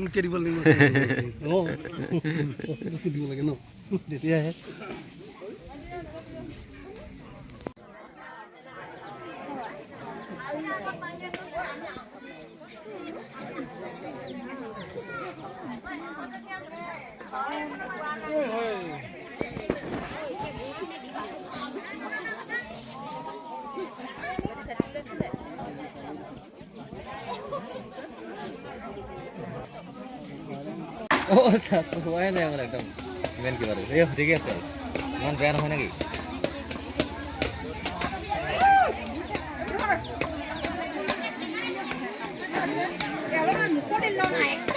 নতুনকৈ দিব লাগিব অঁ বস্তুটো দিব লাগে ন তেতিয়াহে Oh, satu aja yang एकदम main gimana? Ayo, dikit ya. Main bayar mana lagi? Kalau kan bukan di lawan